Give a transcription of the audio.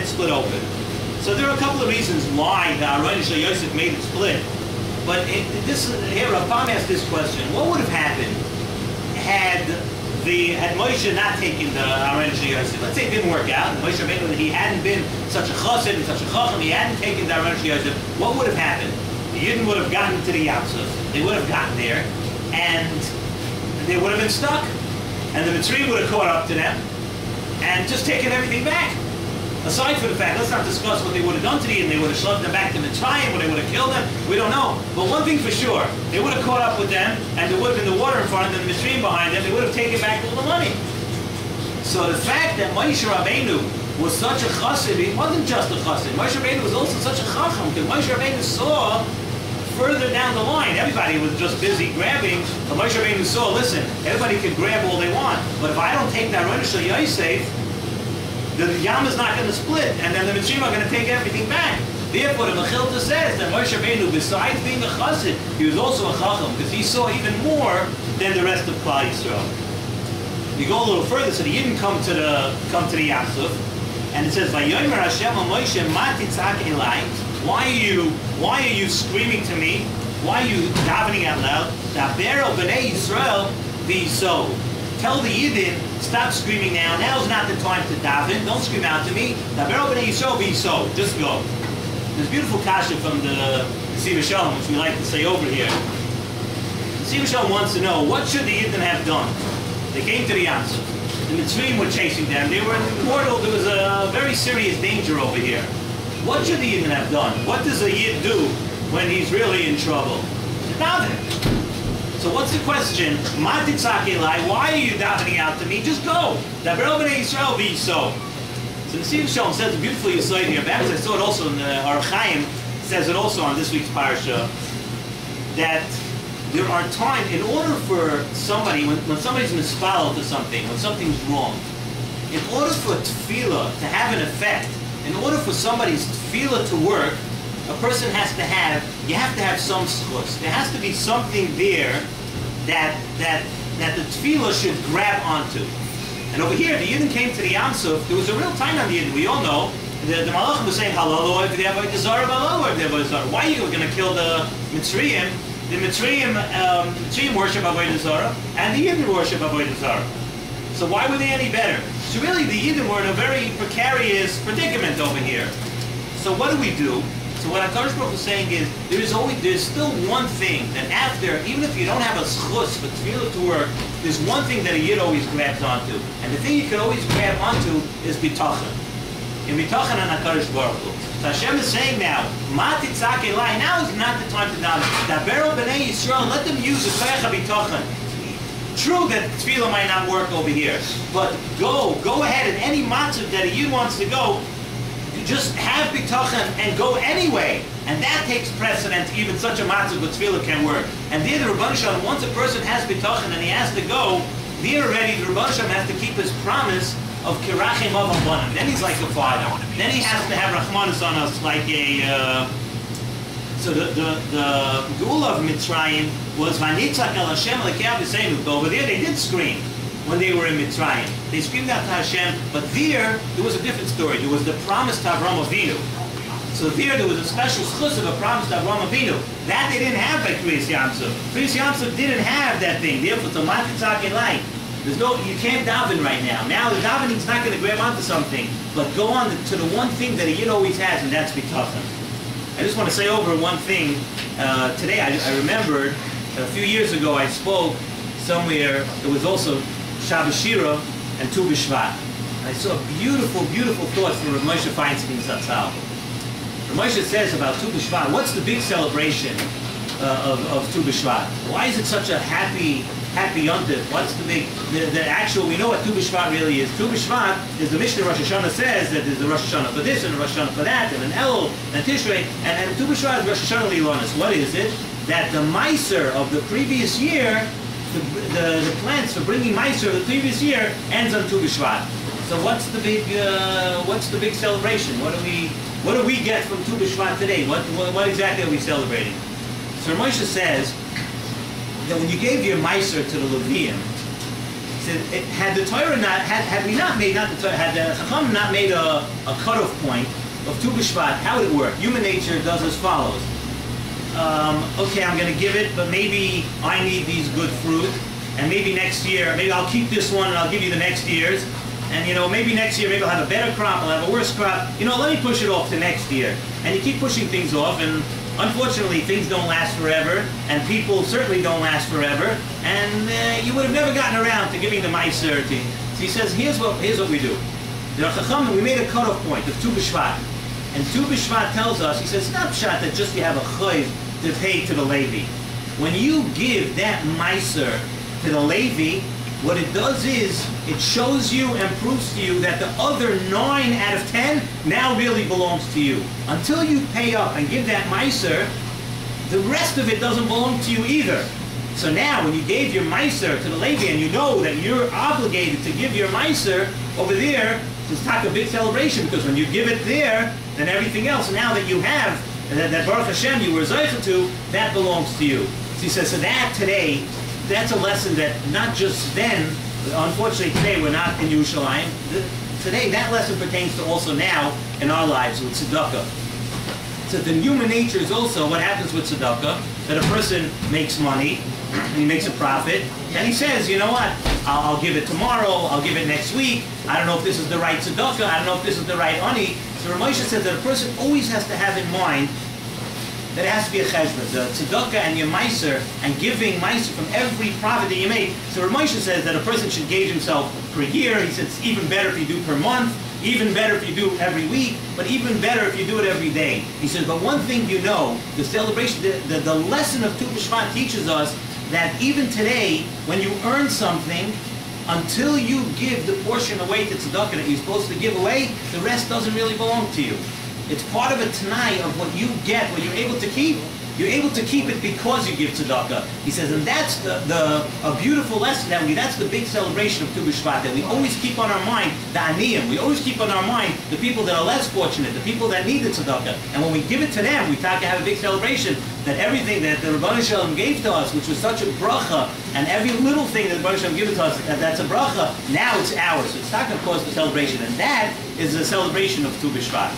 it split open. So there are a couple of reasons why the Aron Shel Yosef made it split. But here, Rav Pam asked this question: what would have happened had Moshe not taken the Aron Shel Yosef? Let's say it didn't work out. Moshe Rabbeinu, he hadn't been such a chassid and such a chacham. He hadn't taken the Aron Shel Yosef. What would have happened? The Yidden would have gotten to the Yamsuf. They would have gotten there, and they would have been stuck. And the Mitzrayim would have caught up to them and just taken everything back. Aside from the fact, let's not discuss what they would have done to the Yidden. They would have shoved them back to Mitzrayim, or they would have killed them. We don't know. But one thing for sure, they would have caught up with them, and there would have been the water in front of them, the Mitzrayim behind them. They would have taken back all the money. So the fact that Moshe Rabbeinu was such a chassid, he wasn't just a chassid. Moshe Rabbeinu was also such a chacham, because Moshe Rabbeinu saw further down the line. Everybody was just busy grabbing, but Moshe Rabbeinu saw, listen, everybody can grab all they want, but if I don't take that Aron Shel Yosef, the Yam is not going to split, and then the Mitzrayim are going to take everything back. Therefore, the Mechilta says that Moshe Rabbeinu, besides being a chassid, he was also a chacham, because he saw even more than the rest of Klal Yisrael. You go a little further, so the Yidden come to the Yamsuf, and it says, "Vayomer Hashem Moshe ma titzak elai." Why are you screaming to me? Why are you davening out loud? Daber el bnei Yisrael v'so. Tell the Yidden, stop screaming now. Now's not the time to daven. Don't scream out to me. Daber el bnei Yisrael v'so. Just go. There's beautiful kasha from the Shiur Shalom, which we like to say over here. The Shiur Shalom wants to know, what should the Yidden have done? They came to the Yamsuf. The Mitzrayim were chasing them. They were mortal. There was a very serious danger over here. What should the Yidden have done? What does a Yid do when he's really in trouble? Daven. So what's the question? Ma titzak elai, why are you davening out to me? Just go. Daber el bnei Yisrael v'so. So the Shiur Shalom says a beautiful yesod here. Perhaps I saw it also in the Or Chaim, says it also on this week's parsha, that there are times, in order for somebody, when somebody's misfollowed to something, when something's wrong, in order for tefillah to have an effect, in order for somebody's tefillah to work, a person you have to have some schus. There has to be something there that the tefillah should grab onto. And over here, the Yidden came to the Yamsuf. There was a real time on the Yidden. We all know the Malachim was saying, "Halal if they have a desire, halal if they have a desire." Why are you going to kill the Mitzrayim? The Mitzrayim worship Avodah Zarah, and the Yidden worship Avodah Zarah. So why were they any better? So really, the Yidden were in a very precarious predicament over here. So what do we do? So what HaKadosh Baruch Hu is saying is, there's still one thing that after, even if you don't have a schus for tefillah to work, there's one thing that a Yid always grabs onto. And the thing you can always grab onto is bitachon. In bitachon and HaKadosh Baruch Hu. So Hashem is saying now, Ma titzak elai, now is not the time to daven. Daber el bnei Yisrael, let them use the koyach bitachon. True that tefillah might not work over here, but go ahead, and any matzah that a Yid wants to go, just have bitachon and go anyway. And that takes precedent, even such a matzah but tefillah can work. And there the Rebbeinu Shalom, once a person has bitachon and he has to go, there already the Rebbeinu Shalom has to keep his promise of kirachim of Abanim. Then he's like a father. Then he has to have Rachmanis on us like a... So the Geula of Mitzrayim was Vanitzak el Hashem lekei Avosenu. Over there they did scream when they were in Mitzrayim. They screamed out to Hashem, but there was a different story. There was the promise to Avraham Avinu. So there was a special schus of a promise to Avraham Avinu. That they didn't have by Kriyas Yamsuf. Kriyas Yamsuf didn't have that thing. Therefore, it's a matitzak elai. You can't daven right now. Now the davening's not going to grab onto something, but go on to the one thing that a Yid always has, and that's bitachon. I just want to say over one thing. Today I remembered a few years ago I spoke somewhere. It was also Shabbos Shira and Tu B'Shvat. I saw beautiful, beautiful thoughts from Rav Moshe Feinstein Zatzal. Rav Moshe says about Tu B'Shvat, what's the big celebration of Tu B'Shvat? Why is it such a happy yontif? What's the big, the actual, we know what Tu B'Shvat really is. Tu B'Shvat is the Mishnah Rosh Hashanah says that there's a Rosh Hashanah for this and a Rosh Hashanah for that and an Elul and Tishrei and Tu B'Shvat is Rosh Hashanah Lilonis. What is it? That the Meiser of the previous year, the plans for bringing Meiser of the previous year ends on Tu B'Shvat. So what's the big celebration? What do we get from Tu B'Shvat today? What exactly are we celebrating? So Moshe says that when you gave your Meiser to the Leviim, He said, had the Torah not, had we not made, not the Torah, had the Chacham not made a cutoff point of Tu B'Shvat, how would it work? Human nature does as follows. Okay, I'm going to give it, but maybe I need these good fruit, and maybe next year, maybe I'll keep this one and I'll give you the next year's, and maybe next year, maybe I'll have a better crop, I'll have a worse crop, let me push it off to next year. And you keep pushing things off, and unfortunately things don't last forever, and people certainly don't last forever, and you would have never gotten around to giving the Meiser. So he says, here's what we do. We made a cutoff point of Tu B'Shvat. And Tu B'Shvat tells us, he says, it's not pshat that just you have a chayv to pay to the Levi. When you give that Meiser to the Levi, what it does is, it shows you and proves to you that the other 9 out of 10 now really belongs to you. Until you pay up and give that Meiser, the rest of it doesn't belong to you either. So now, when you gave your Meiser to the Levi, and you know that you're obligated to give your Meiser over there, it's like a big celebration, because when you give it there, then everything else, now that you have, that Baruch Hashem you were zeicha to, that belongs to you. So he says, so that today, that's a lesson that not just then, unfortunately today we're not in Yerushalayim, today that lesson pertains to also now in our lives with tzedakah. So the human nature is also what happens with tzedakah, that a person makes money, and he makes a profit, and he says, you know what, I'll give it tomorrow, I'll give it next week, I don't know if this is the right tzedakah, I don't know if this is the right ani. So Ramosha says that a person always has to have in mind that it has to be a cheshbon, the tzedakah and your meiser, and giving meiser from every profit that you make. So Ramosha says that a person should gauge himself per year. He says it's even better if you do per month, even better if you do every week, but even better if you do it every day. He says, but one thing you know, the celebration, the lesson of Tu B'Shvat teaches us that even today, when you earn something, until you give the portion away to tzedakah that you're supposed to give away, the rest doesn't really belong to you. It's part of a tanai of what you get, what you're able to keep. You're able to keep it because you give tzedakah. He says, and that's a beautiful lesson that's the big celebration of Tu B'Shvat, that we always keep on our mind the aniyim. We always keep on our mind the people that are less fortunate, the people that need the tzedakah. And when we give it to them, we talk to have a big celebration that everything that the Rebbeinu Shalom gave to us, which was such a bracha, and every little thing that the Rebbeinu Shalom gave to us, that's a bracha, now it's ours. So it's not going to cause the celebration. And that is the celebration of Tu B'Shvat.